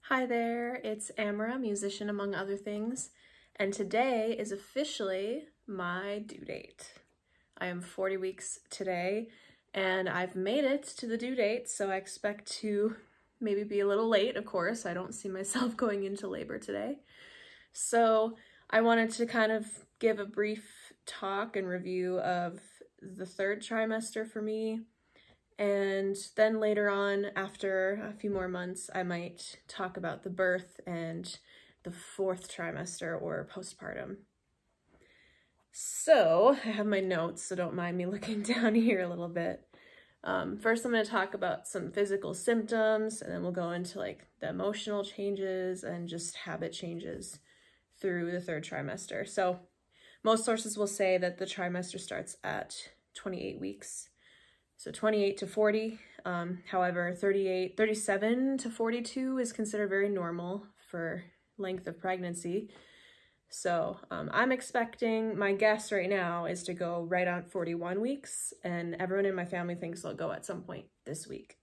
Hi there, it's Amarah, musician among other things, and today is officially my due date. I am 40 weeks today, and I've made it to the due date, so I expect to maybe be a little late, of course. I don't see myself going into labor today. So I wanted to kind of give a brief talk and review of the third trimester for me. And then later on, after a few more months, I might talk about the birth and the fourth trimester or postpartum. So I have my notes, so don't mind me looking down here a little bit. First, I'm going to talk about some physical symptoms, and then we'll go into like the emotional changes and just habit changes through the third trimester. So most sources will say that the trimester starts at 28 weeks. So 28 to 40, however, 37 to 42 is considered very normal for length of pregnancy. So I'm expecting, my guess right now is to go right on 41 weeks, and everyone in my family thinks they'll go at some point this week.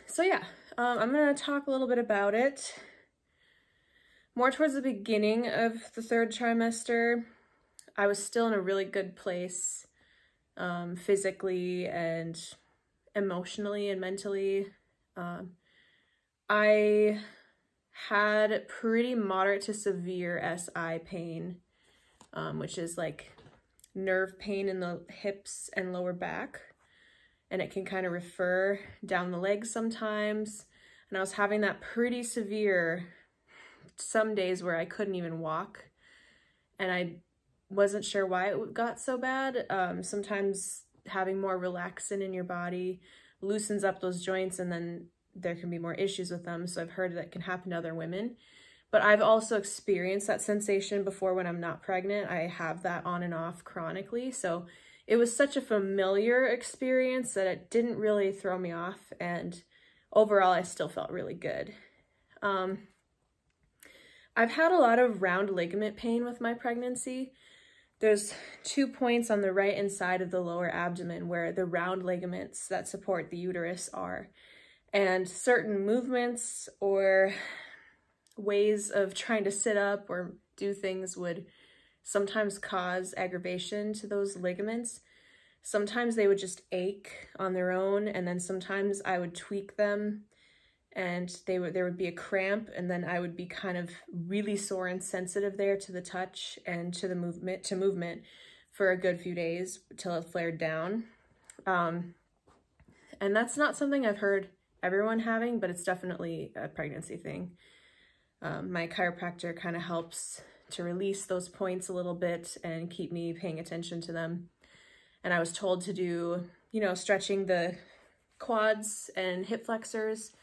So yeah, I'm gonna talk a little bit about it. More towards the beginning of the third trimester, I was still in a really good place. Physically and emotionally and mentally. I had pretty moderate to severe SI pain, which is like nerve pain in the hips and lower back, and it can kind of refer down the legs sometimes. And I was having that pretty severe some days where I couldn't even walk, and I wasn't sure why it got so bad. Sometimes having more relaxin in your body loosens up those joints, and then there can be more issues with them. So I've heard that can happen to other women, but I've also experienced that sensation before when I'm not pregnant. I have that on and off chronically. So it was such a familiar experience that it didn't really throw me off. And overall, I still felt really good. I've had a lot of round ligament pain with my pregnancy. There's 2 points on the right hand side of the lower abdomen where the round ligaments that support the uterus are. And certain movements or ways of trying to sit up or do things would sometimes cause aggravation to those ligaments. Sometimes they would just ache on their own, and then sometimes I would tweak them and there would be a cramp, and then I would be kind of really sore and sensitive there to the touch and to the movement for a good few days till it flared down. And that's not something I've heard everyone having, but it's definitely a pregnancy thing. My chiropractor kind of helps to release those points a little bit and keep me paying attention to them. And I was told to do, stretching the quads and hip flexors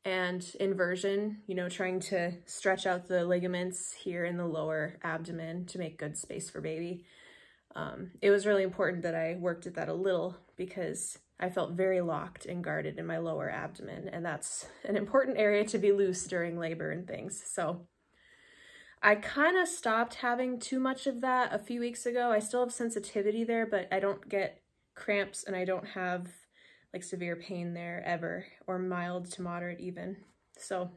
and inversion, trying to stretch out the ligaments here in the lower abdomen to make good space for baby. It was really important that I worked at that a little because I felt very locked and guarded in my lower abdomen, and that's an important area to be loose during labor and things. So I kind of stopped having too much of that a few weeks ago. I still have sensitivity there, but I don't get cramps and I don't have like severe pain there ever, or mild to moderate even. So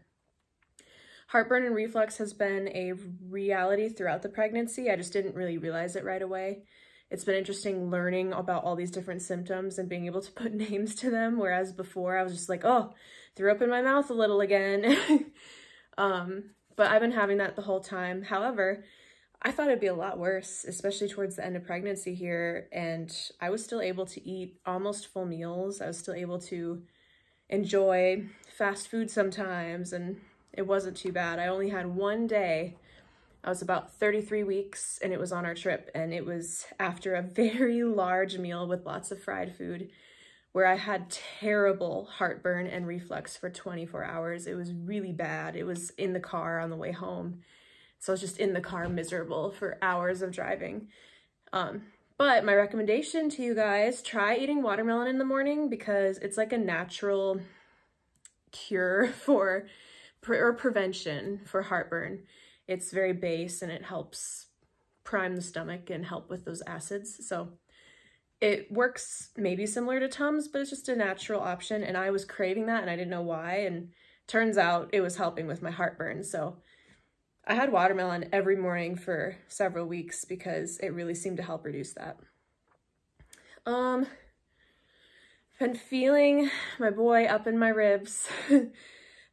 heartburn and reflux has been a reality throughout the pregnancy. I just didn't really realize it right away. It's been interesting learning about all these different symptoms and being able to put names to them, whereas before I was just like, oh, threw up in my mouth a little again. But I've been having that the whole time. However, I thought it'd be a lot worse, especially towards the end of pregnancy here, and I was still able to eat almost full meals. I was still able to enjoy fast food sometimes, and it wasn't too bad. I only had one day. I was about 33 weeks, and it was on our trip, and it was after a very large meal with lots of fried food where I had terrible heartburn and reflux for 24 hours. It was really bad. It was in the car on the way home. So I was just in the car miserable for hours of driving. But my recommendation to you guys, try eating watermelon in the morning because it's like a natural cure or prevention for heartburn. It's very base and it helps prime the stomach and help with those acids. So it works maybe similar to Tums, but it's just a natural option. And I was craving that and I didn't know why. And turns out it was helping with my heartburn. So I had watermelon every morning for several weeks because it really seemed to help reduce that. Been feeling my boy up in my ribs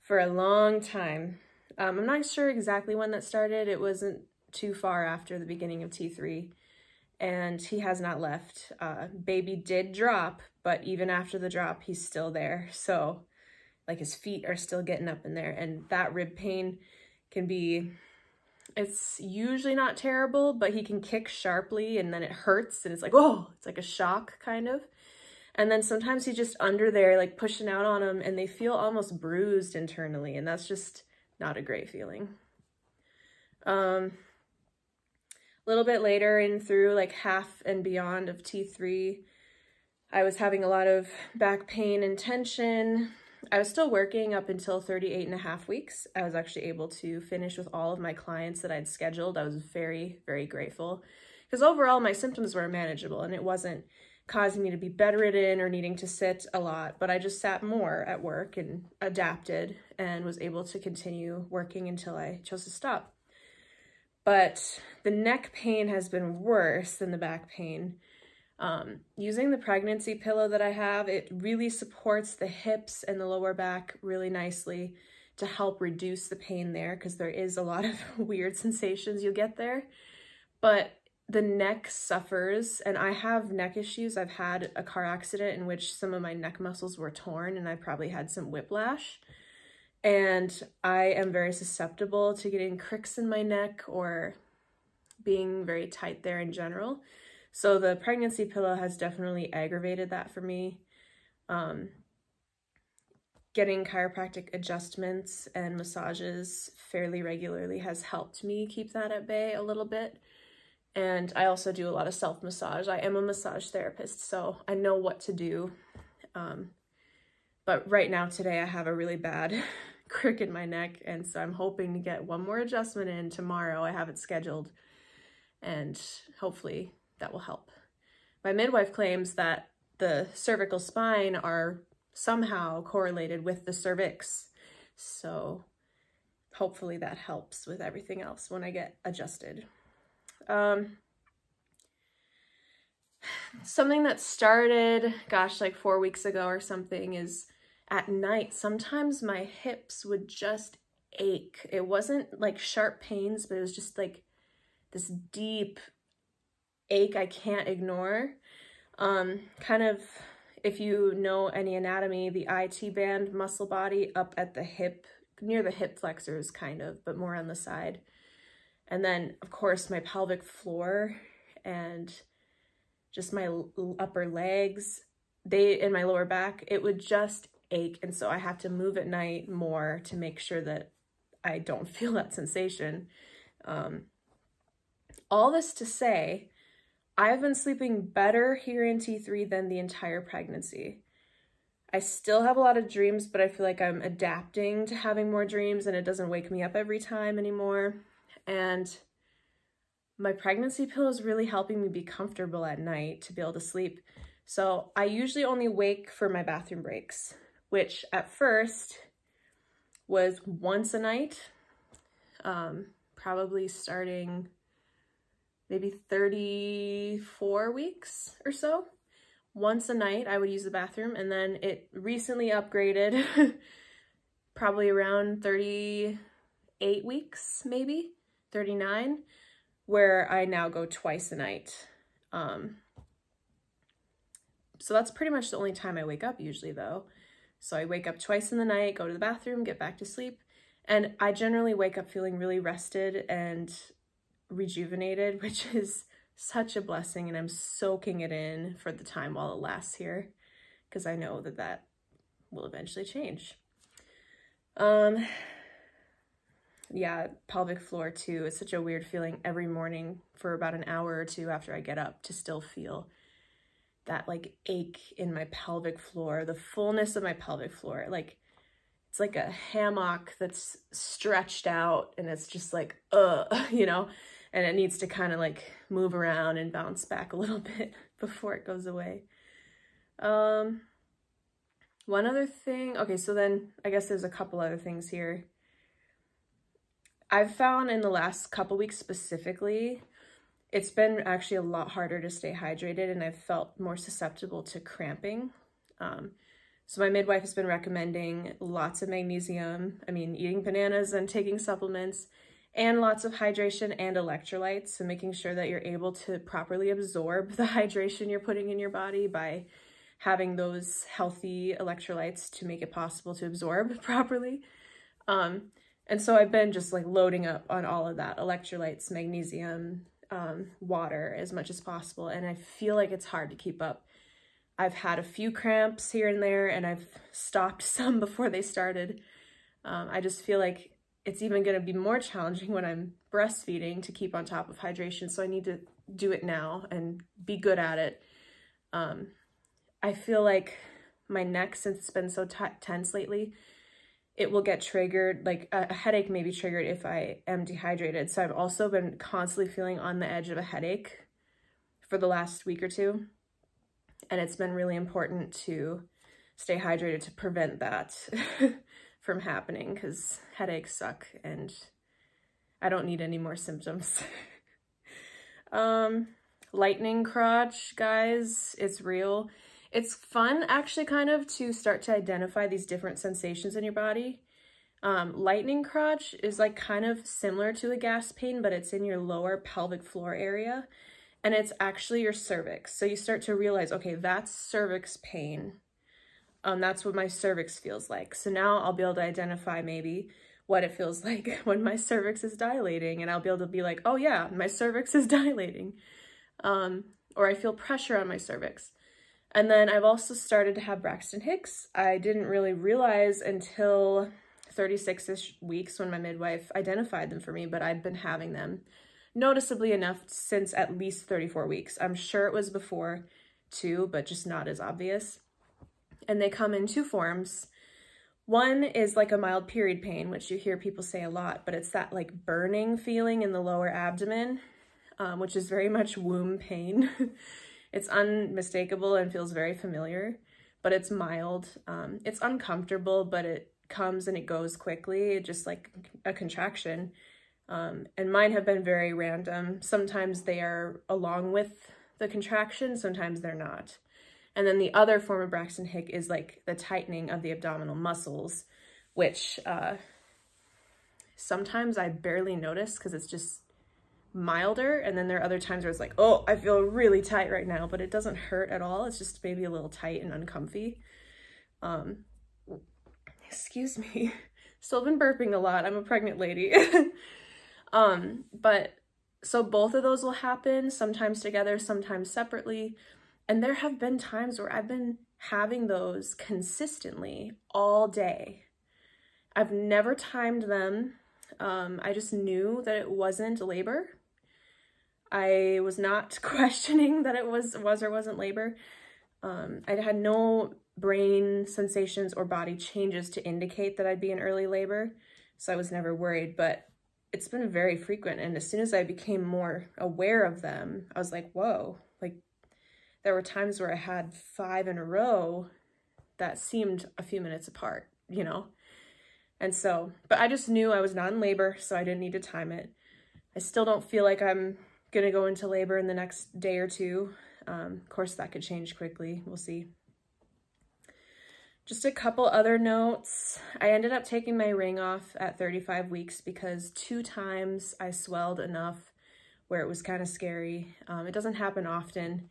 for a long time. I'm not sure exactly when that started. It wasn't too far after the beginning of T3, and he has not left. Baby did drop, but even after the drop, he's still there. So like his feet are still getting up in there, and that rib pain can be, it's usually not terrible, but he can kick sharply and then it hurts and it's like, oh, it's like a shock kind of. And then sometimes he's just under there like pushing out on them and they feel almost bruised internally, and that's just not a great feeling. A little bit later in through like half and beyond of T3, I was having a lot of back pain and tension. I was still working up until 38.5 weeks. I was actually able to finish with all of my clients that I'd scheduled. I was very, very grateful because overall my symptoms were manageable and it wasn't causing me to be bedridden or needing to sit a lot, but I just sat more at work and adapted and was able to continue working until I chose to stop. But the neck pain has been worse than the back pain. Using the pregnancy pillow that I have, it really supports the hips and the lower back really nicely to help reduce the pain there, because there is a lot of weird sensations you'll get there. But the neck suffers, and I have neck issues. I've had a car accident in which some of my neck muscles were torn and I probably had some whiplash. And I am very susceptible to getting cricks in my neck or being very tight there in general. So the pregnancy pillow has definitely aggravated that for me. Getting chiropractic adjustments and massages fairly regularly has helped me keep that at bay a little bit. And I also do a lot of self-massage. I am a massage therapist, so I know what to do. But right now, today, I have a really bad crick in my neck, and so I'm hoping to get one more adjustment in tomorrow. I have it scheduled, and hopefully that will help. My midwife claims that the cervical spine are somehow correlated with the cervix, so hopefully that helps with everything else when I get adjusted. Something that started, gosh, like 4 weeks ago or something, is at night, sometimes my hips would just ache. It wasn't like sharp pains, but it was just like this deep ache I can't ignore. Kind of, if you know any anatomy, the IT band muscle body up at the hip, near the hip flexors kind of, but more on the side. And then of course my pelvic floor and just my upper legs, in my lower back, it would just ache. And so I have to move at night more to make sure that I don't feel that sensation. All this to say, I've been sleeping better here in T3 than the entire pregnancy. I still have a lot of dreams, but I feel like I'm adapting to having more dreams and it doesn't wake me up every time anymore. And my pregnancy pillow is really helping me be comfortable at night to be able to sleep. So I usually only wake for my bathroom breaks, which at first was once a night, probably starting maybe 34 weeks or so. Once a night I would use the bathroom, and then it recently upgraded probably around 38 weeks, maybe 39, where I now go twice a night. So that's pretty much the only time I wake up usually though. So I wake up twice in the night, go to the bathroom, get back to sleep, and I generally wake up feeling really rested and rejuvenated, which is such a blessing, and I'm soaking it in for the time while it lasts here, because I know that that will eventually change. Yeah, pelvic floor too. It's such a weird feeling every morning for about an hour or two after I get up to still feel that like ache in my pelvic floor, the fullness of my pelvic floor. Like it's like a hammock that's stretched out and it's just like, you know, and it needs to kind of like move around and bounce back a little bit before it goes away. One other thing, okay, so then I guess there's a couple other things here. I've found in the last couple weeks specifically, it's been actually a lot harder to stay hydrated, and I've felt more susceptible to cramping. So my midwife has been recommending lots of magnesium, eating bananas and taking supplements, and lots of hydration and electrolytes. So making sure that you're able to properly absorb the hydration you're putting in your body by having those healthy electrolytes to make it possible to absorb properly. And so I've been just like loading up on all of that, electrolytes, magnesium, water as much as possible. And I feel like it's hard to keep up. I've had a few cramps here and there, and I've stopped some before they started. I just feel like it's even going to be more challenging when I'm breastfeeding to keep on top of hydration. So I need to do it now and be good at it. I feel like my neck, since it's been so tense lately, it will get triggered, like a headache may be triggered if I am dehydrated. So I've also been constantly feeling on the edge of a headache for the last week or two. And it's been really important to stay hydrated to prevent that from happening, because headaches suck and I don't need any more symptoms. Lightning crotch, guys, it's real. It's fun actually kind of to start to identify these different sensations in your body. Lightning crotch is like kind of similar to a gas pain, but it's in your lower pelvic floor area. And it's actually your cervix. So you start to realize, okay, that's cervix pain. That's what my cervix feels like. So now I'll be able to identify maybe what it feels like when my cervix is dilating. And I'll be able to be like, oh yeah, my cervix is dilating. Or I feel pressure on my cervix. And then I've also started to have Braxton Hicks. I didn't really realize until 36-ish weeks when my midwife identified them for me, but I'd been having them noticeably enough since at least 34 weeks. I'm sure it was before too, but just not as obvious. And they come in two forms. One is like a mild period pain, which you hear people say a lot, but it's that like burning feeling in the lower abdomen, which is very much womb pain. It's unmistakable and feels very familiar, but it's mild. It's uncomfortable, but it comes and it goes quickly, just like a contraction. And mine have been very random. Sometimes they are along with the contraction, sometimes they're not. And then the other form of Braxton Hicks is like the tightening of the abdominal muscles, which sometimes I barely notice because it's just milder. And then there are other times where it's like, oh, I feel really tight right now, but it doesn't hurt at all. It's just maybe a little tight and uncomfy. Excuse me. Still been burping a lot. I'm a pregnant lady. But so both of those will happen, sometimes together, sometimes separately. And there have been times where I've been having those consistently all day. I've never timed them. I just knew that it wasn't labor. I was not questioning that it was or wasn't labor. I had no brain sensations or body changes to indicate that I'd be in early labor, so I was never worried, but it's been very frequent. And as soon as I became more aware of them, I was like, whoa, like there were times where I had 5 in a row that seemed a few minutes apart, you know? And so, but I just knew I was not in labor, so I didn't need to time it. I still don't feel like I'm gonna go into labor in the next day or two. Of course, that could change quickly. We'll see. Just a couple other notes. I ended up taking my ring off at 35 weeks because 2 times I swelled enough where it was kind of scary. It doesn't happen often.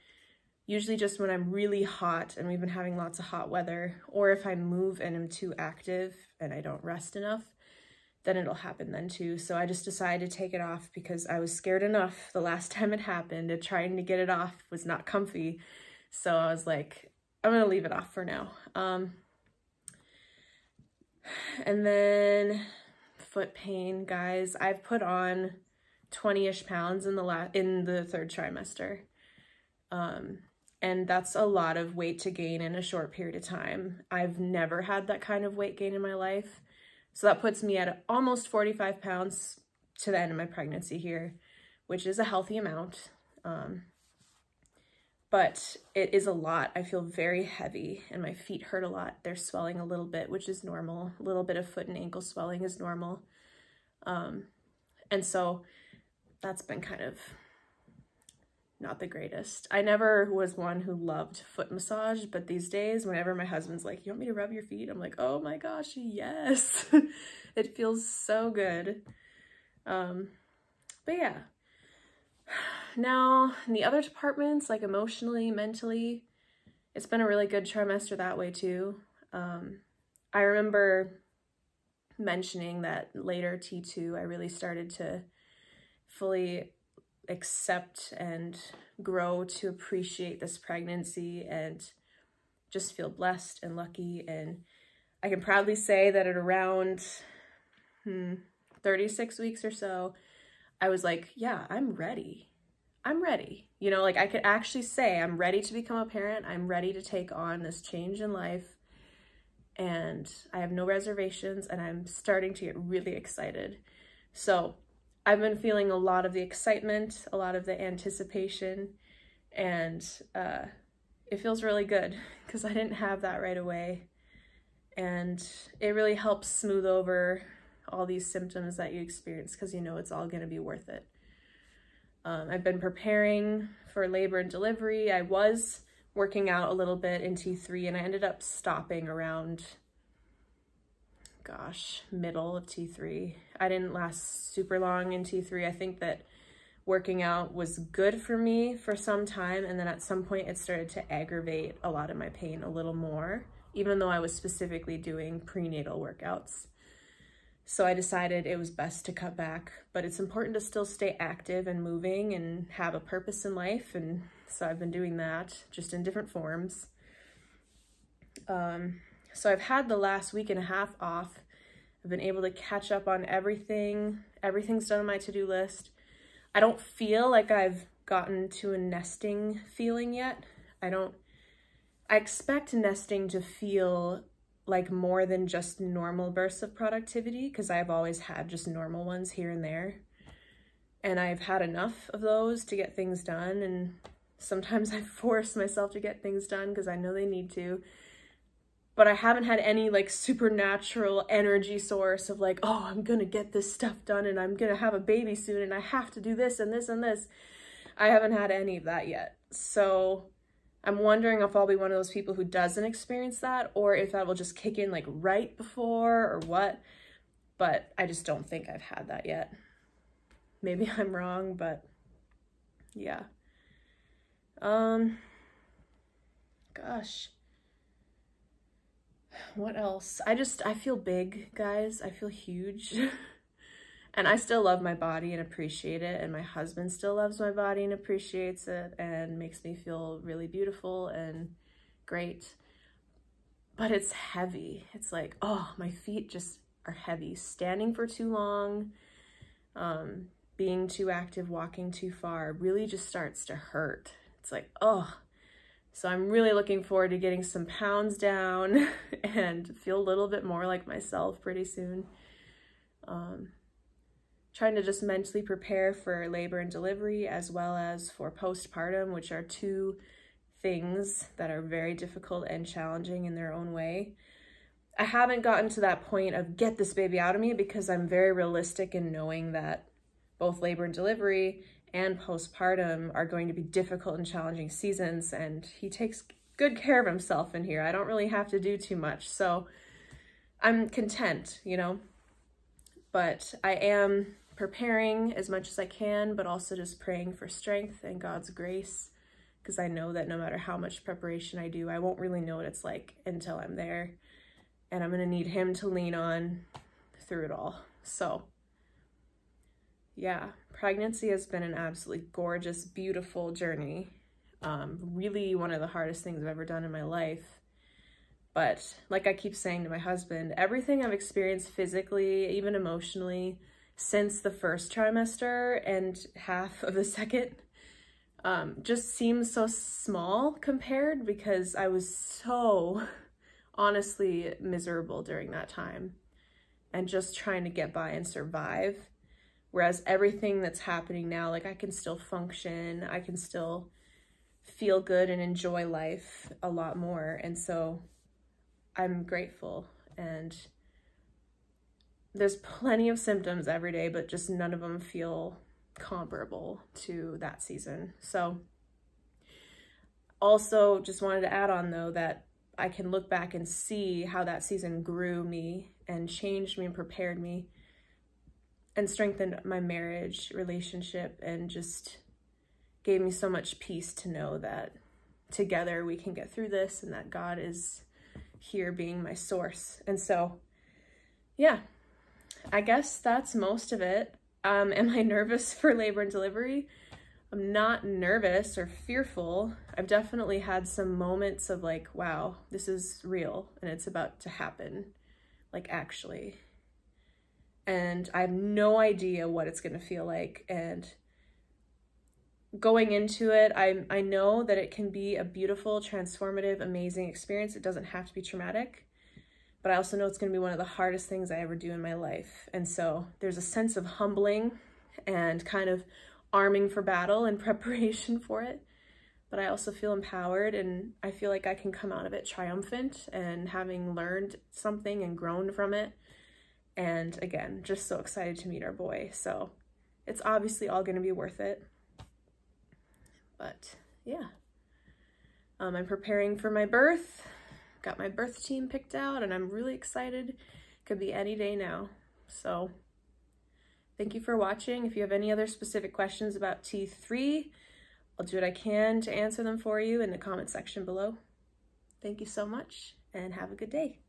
Usually just when I'm really hot and we've been having lots of hot weather, or if I move and am too active and I don't rest enough, then it'll happen then too. So I just decided to take it off because I was scared enough the last time it happened, and trying to get it off was not comfy. So I was like, I'm gonna leave it off for now. And then foot pain, guys. I've put on 20-ish pounds in the 3rd trimester. And that's a lot of weight to gain in a short period of time. I've never had that kind of weight gain in my life. So that puts me at almost 45 pounds to the end of my pregnancy here, which is a healthy amount. but it is a lot. I feel very heavy and my feet hurt a lot. They're swelling a little bit, which is normal. A little bit of foot and ankle swelling is normal. And so that's been kind of not the greatest. I never was one who loved foot massage, but these days, whenever my husband's like, you want me to rub your feet? I'm like, oh my gosh, yes. It feels so good. But yeah. Now, in the other departments, like emotionally, mentally, it's been a really good trimester that way too. I remember mentioning that later T2, I really started to fully accept and grow to appreciate this pregnancy and just feel blessed and lucky. And I can proudly say that at around 36 weeks or so, I was like, yeah, I'm ready. I'm ready. You know, like I could actually say I'm ready to become a parent. I'm ready to take on this change in life. And I have no reservations and I'm starting to get really excited. So I've been feeling a lot of the excitement, a lot of the anticipation, and it feels really good because I didn't have that right away. And it really helps smooth over all these symptoms that you experience because you know it's all going to be worth it. I've been preparing for labor and delivery. I was working out a little bit in T3 and I ended up stopping around, gosh, middle of T3. I didn't last super long in T3. I think that working out was good for me for some time, and then at some point it started to aggravate a lot of my pain a little more, even though I was specifically doing prenatal workouts. So I decided it was best to cut back, but it's important to still stay active and moving and have a purpose in life. And so I've been doing that just in different forms. So I've had the last week and a half off. I've been able to catch up on everything. Everything's done on my to-do list. I don't feel like I've gotten to a nesting feeling yet. I expect nesting to feel like more than just normal bursts of productivity because I've always had just normal ones here and there. And I've had enough of those to get things done. And sometimes I force myself to get things done because I know they need to. But I haven't had any like supernatural energy source of like, oh, I'm gonna get this stuff done and I'm gonna have a baby soon and I have to do this and this and this. I haven't had any of that yet. So I'm wondering if I'll be one of those people who doesn't experience that or if that will just kick in like right before or what. But I just don't think I've had that yet. Maybe I'm wrong, but yeah. Gosh. What else? I feel big, guys. I feel huge. And I still love my body and appreciate it. And my husband still loves my body and appreciates it and makes me feel really beautiful and great. But it's heavy. It's like, oh, my feet just are heavy. Standing for too long, being too active, walking too far really just starts to hurt. It's like, oh. So I'm really looking forward to getting some pounds down and feel a little bit more like myself pretty soon. Trying to just mentally prepare for labor and delivery as well as for postpartum, which are two things that are very difficult and challenging in their own way. I haven't gotten to that point of get this baby out of me because I'm very realistic in knowing that both labor and delivery and postpartum are going to be difficult and challenging seasons, and he takes good care of himself in here. I don't really have to do too much, so I'm content, you know, but I am preparing as much as I can, but also just praying for strength and God's grace, because I know that no matter how much preparation I do, I won't really know what it's like until I'm there, and I'm going to need him to lean on through it all. So yeah, pregnancy has been an absolutely gorgeous, beautiful journey. Really one of the hardest things I've ever done in my life. But like I keep saying to my husband, everything I've experienced physically, even emotionally, since the first trimester and half of the second, just seems so small compared because I was so honestly miserable during that time and just trying to get by and survive. Whereas everything that's happening now, like I can still function, I can still feel good and enjoy life a lot more. And so I'm grateful, and there's plenty of symptoms every day, but just none of them feel comparable to that season. So also just wanted to add on though that I can look back and see how that season grew me and changed me and prepared me and strengthened my marriage relationship, and just gave me so much peace to know that together we can get through this, and that God is here being my source. And so, yeah, I guess that's most of it. Am I nervous for labor and delivery? I'm not nervous or fearful. I've definitely had some moments of like, wow, this is real and it's about to happen, like actually. And I have no idea what it's going to feel like. And going into it, I know that it can be a beautiful, transformative, amazing experience. It doesn't have to be traumatic, but I also know it's going to be one of the hardest things I ever do in my life. And so there's a sense of humbling and kind of arming for battle and preparation for it. But I also feel empowered, and I feel like I can come out of it triumphant and having learned something and grown from it. And again, just so excited to meet our boy. So it's obviously all going to be worth it. But yeah, I'm preparing for my birth. Got my birth team picked out, and I'm really excited. Could be any day now. So thank you for watching. If you have any other specific questions about T3, I'll do what I can to answer them for you in the comment section below. Thank you so much, and have a good day.